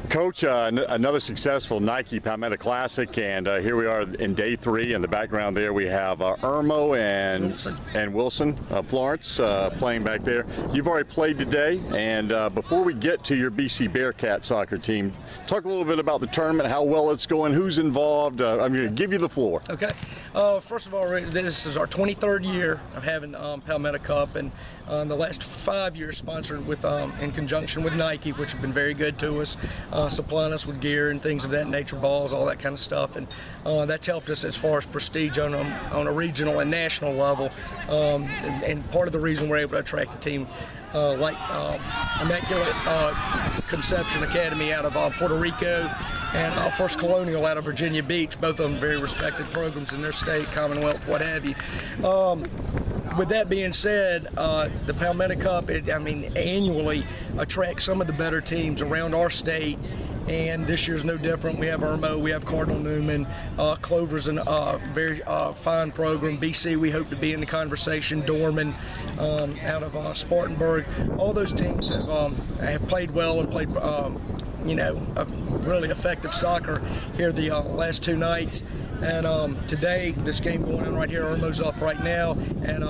Coach, another successful Nike Palmetto Classic, and here we are in day 3. In the background there we have Irmo and Wilson Florence playing back there. You've already played today, and before we get to your BC Bearcat soccer team, talk a little bit about the tournament, how well it's going, who's involved. I'm going to give you the floor. Okay. First of all, this is our 23rd year of having Palmetto Cup, and the last 5 years sponsored with in conjunction with Nike, which have been very good to us, supplying us with gear and things of that nature, balls, all that kind of stuff, and that's helped us as far as prestige on a regional and national level, and part of the reason we're able to attract a team like Immaculate Conception Academy out of Puerto Rico and First Colonial out of Virginia Beach, both of them very respected programs in their state, Commonwealth, what have you. With that being said, the Palmetto Cup, annually attracts some of the better teams around our state, and this year's no different. We have Irmo, we have Cardinal Newman, Clover's a very fine program. BC, we hope to be in the conversation. Dorman out of Spartanburg. All those teams have played well and played really effective soccer here the last 2 nights. And today, this game going on right here, Irmo's up right now, and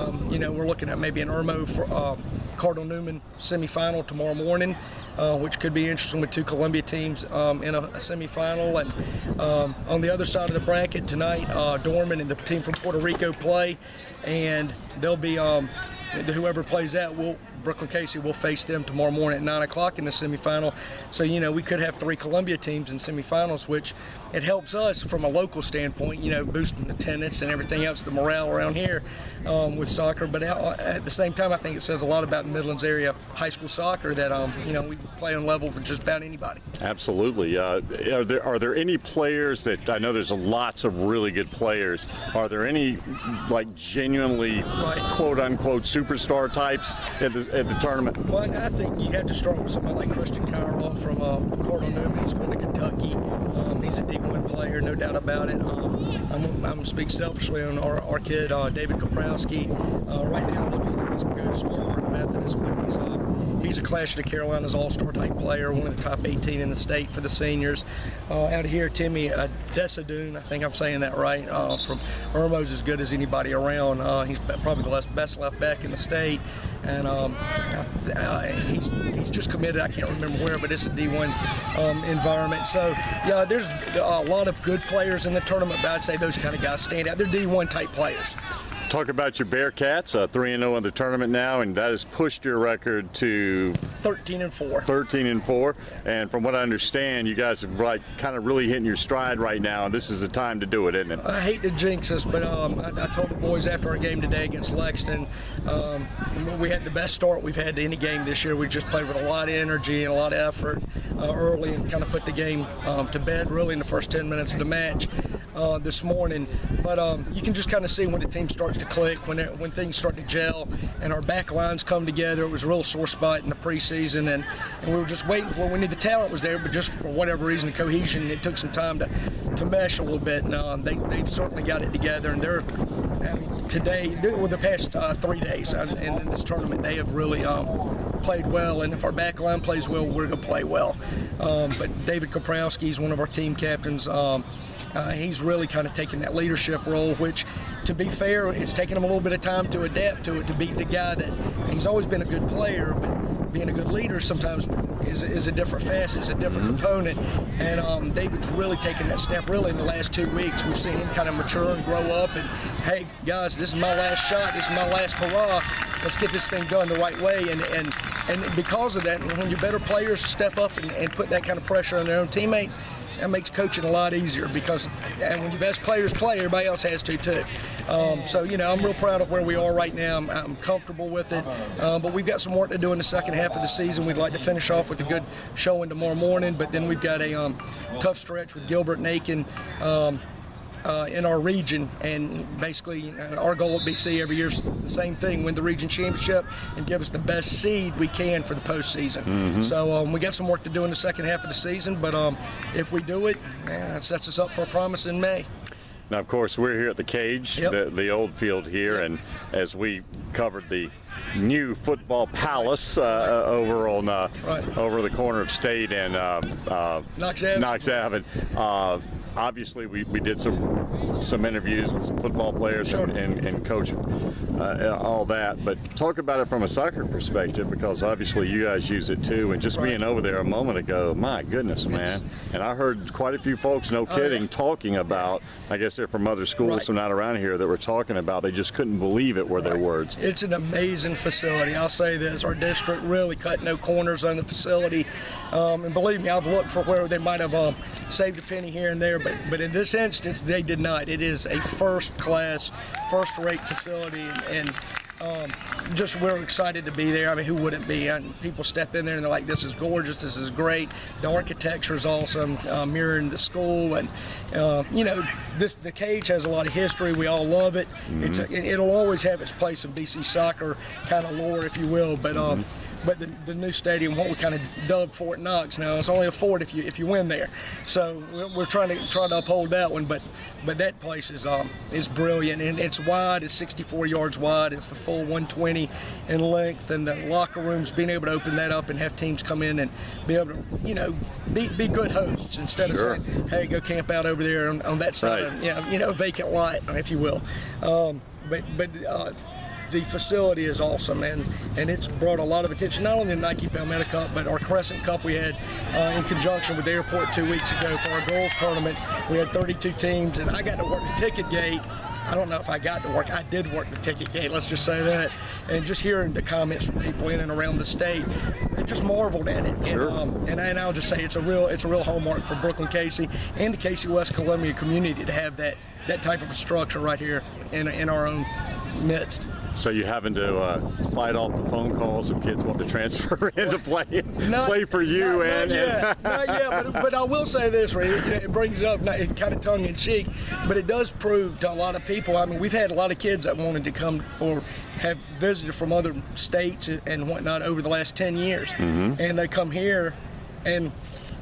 we're looking at maybe an Irmo for Cardinal Newman semifinal tomorrow morning, which could be interesting with 2 Columbia teams in a semifinal. And on the other side of the bracket tonight, Dorman and the team from Puerto Rico play, and they'll be whoever plays that Brooklyn Casey will face them tomorrow morning at 9 o'clock in the semifinal. So we could have 3 Columbia teams in semifinals, which it helps us from a local standpoint, boosting attendance and everything else, the morale around here with soccer. But at the same time, I think it says a lot about the Midlands area high school soccer that we play on level for just about anybody. Absolutely. Are there any players that, I know there's lots of really good players, are there any like genuinely quote unquote superstar types at the tournament? Well, I think you have to start with somebody like Christian Kyerla from Cardinal Newman. He's going to Kentucky. He's a D1 player, no doubt about it. I'm going to speak selfishly on our kid, David Koprowski. Right now, looking like he's going to go to Spartanburg Methodist, but he's a Clash of the Carolinas all-star type player, one of the top 18 in the state for the seniors. Out here, Timmy Desadoon, I think I'm saying that right, from Irmo's as good as anybody around. He's probably the best left back in the state, and he's just committed. I can't remember where, but it's a D1 environment. So, yeah, there's a lot of good players in the tournament, but I'd say those kind of guys stand out. They're D1 type players. Talk about your Bearcats, 3-0 in the tournament now, and that has pushed your record to 13-4. 13-4, and from what I understand, you guys are kind of really hitting your stride right now, and this is the time to do it, isn't it? I hate to jinx us, but I told the boys after our game today against Lexington, we had the best start we've had to any game this year. We just played with a lot of energy and a lot of effort early, and kind of put the game to bed really in the first 10 minutes of the match this morning. But you can just kind of see when the team starts to click, when things start to gel, and our back lines come together. It was a real sore spot in the preseason, and we were just waiting for it. We knew the talent was there, but just for whatever reason, the cohesion, it took some time to mesh a little bit. And they've certainly got it together, and they're today, with the past 3 days in this tournament, they have really played well, and if our back line plays well, we're going to play well. But David Koprowski is one of our team captains. He's really kind of taken that leadership role, which, to be fair, it's taken him a little bit of time to adapt to it, to be the guy that he's always been a good player, but being a good leader sometimes is a different facet, is a different component. And David's really taken that step really in the last 2 weeks. We've seen him kind of mature and grow up, and hey guys, this is my last shot, this is my last hurrah, let's get this thing done the right way. And because of that, when your better players step up and put that kind of pressure on their own teammates, that makes coaching a lot easier, because when your best players play, everybody else has to too. So, I'm real proud of where we are right now. I'm comfortable with it, but we've got some work to do in the second half of the season. We'd like to finish off with a good showing tomorrow morning, but then we've got a tough stretch with Gilbert and Aiken in our region, and basically our goal at BC every year is the same thing: win the region championship and give us the best seed we can for the postseason. So we got some work to do in the second half of the season, but if we do it, that sets us up for a promise in May. Now, of course, we're here at the Cage, the old field here, and as we covered the new football palace over on over the corner of State and Knox Ave. Obviously, we did some interviews with some football players and coach all that. But talk about it from a soccer perspective, because obviously you guys use it too. And just being over there a moment ago, my goodness, man! And I heard quite a few folks, no kidding, talking about. I guess they're from other schools, so not around here, that were talking about they just couldn't believe it were their words. It's an amazing facility. I'll say this: our district really cut no corners on the facility. And believe me, I've looked for where they might have saved a penny here and there. But in this instance, they did not. It is a first-class, first-rate facility, and just we're excited to be there. I mean, who wouldn't be? And people step in there and they're like, "This is gorgeous. This is great. The architecture is awesome, mirroring the school, and you know, the cage has a lot of history. We all love it. It'll always have its place in BC soccer kind of lore, if you will. But the new stadium, what we kind of dubbed Fort Knox now, it's only a fort if you win there. So we're trying to uphold that one. But that place is brilliant, and it's wide. It's 64 yards wide. It's the full 120 in length, and the locker rooms, being able to open that up and have teams come in and be able to, you know, be good hosts instead of saying, "Hey, go camp out over there on that side of, you know, vacant lot," if you will. The facility is awesome, and it's brought a lot of attention, not only the Nike Palmetto Cup, but our Crescent Cup we had in conjunction with the airport 2 weeks ago for our girls tournament. We had 32 teams, and I got to work the ticket gate. I don't know if I got to work. I did work the ticket gate, let's just say that. And just hearing the comments from people in and around the state, they just marveled at it. And I'll just say it's a real hallmark for Brooklyn Casey and the Casey West Columbia community to have that type of a structure right here in our own midst. So you having to fight off the phone calls of kids wanting to transfer into play for you? Not yet, but I will say this, Ray, it brings up kind of tongue in cheek, but it does prove to a lot of people. I mean, we've had a lot of kids that wanted to come or have visited from other states and whatnot over the last 10 years, and they come here and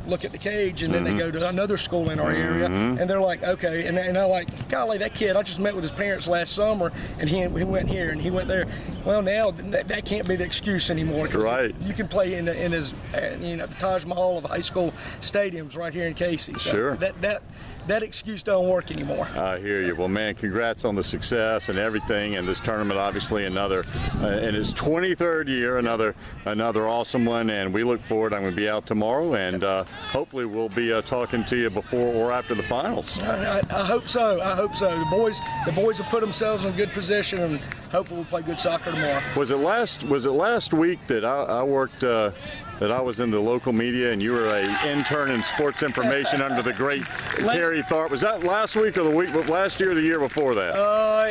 look at the cage, and then they go to another school in our area, and they're like, okay, and they're like, golly, that kid, I just met with his parents last summer, and he went here and he went there. Well, now that can't be the excuse anymore. Right. You can play in his, you know, the Taj Mahal of high school stadiums right here in Casey. So that excuse don't work anymore. I hear you. Well, man, congrats on the success and everything, and this tournament, obviously another in its 23rd year, another awesome one, and we look forward. I'm going to be out tomorrow, and hopefully we'll be talking to you before or after the finals. I hope so. I hope so. The boys have put themselves in a good position, and hopefully we'll play good soccer tomorrow. Was it last week that I worked? That I was in the local media and you were an intern in sports information under the great Kerry Tharp. Was that last week or the week last year or the year before that?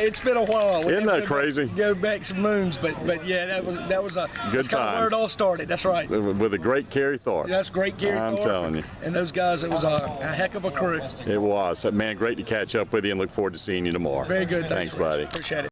It's been a while. Isn't that crazy? Go back some moons, but yeah, that was a good time. Where it all started. That's right. With the great Kerry Tharp. That's great Kerry Tharp. I'm telling you. And those guys, it was a heck of a crew. It was. Man, great to catch up with you, and look forward to seeing you tomorrow. Very good. Thanks buddy. Appreciate it.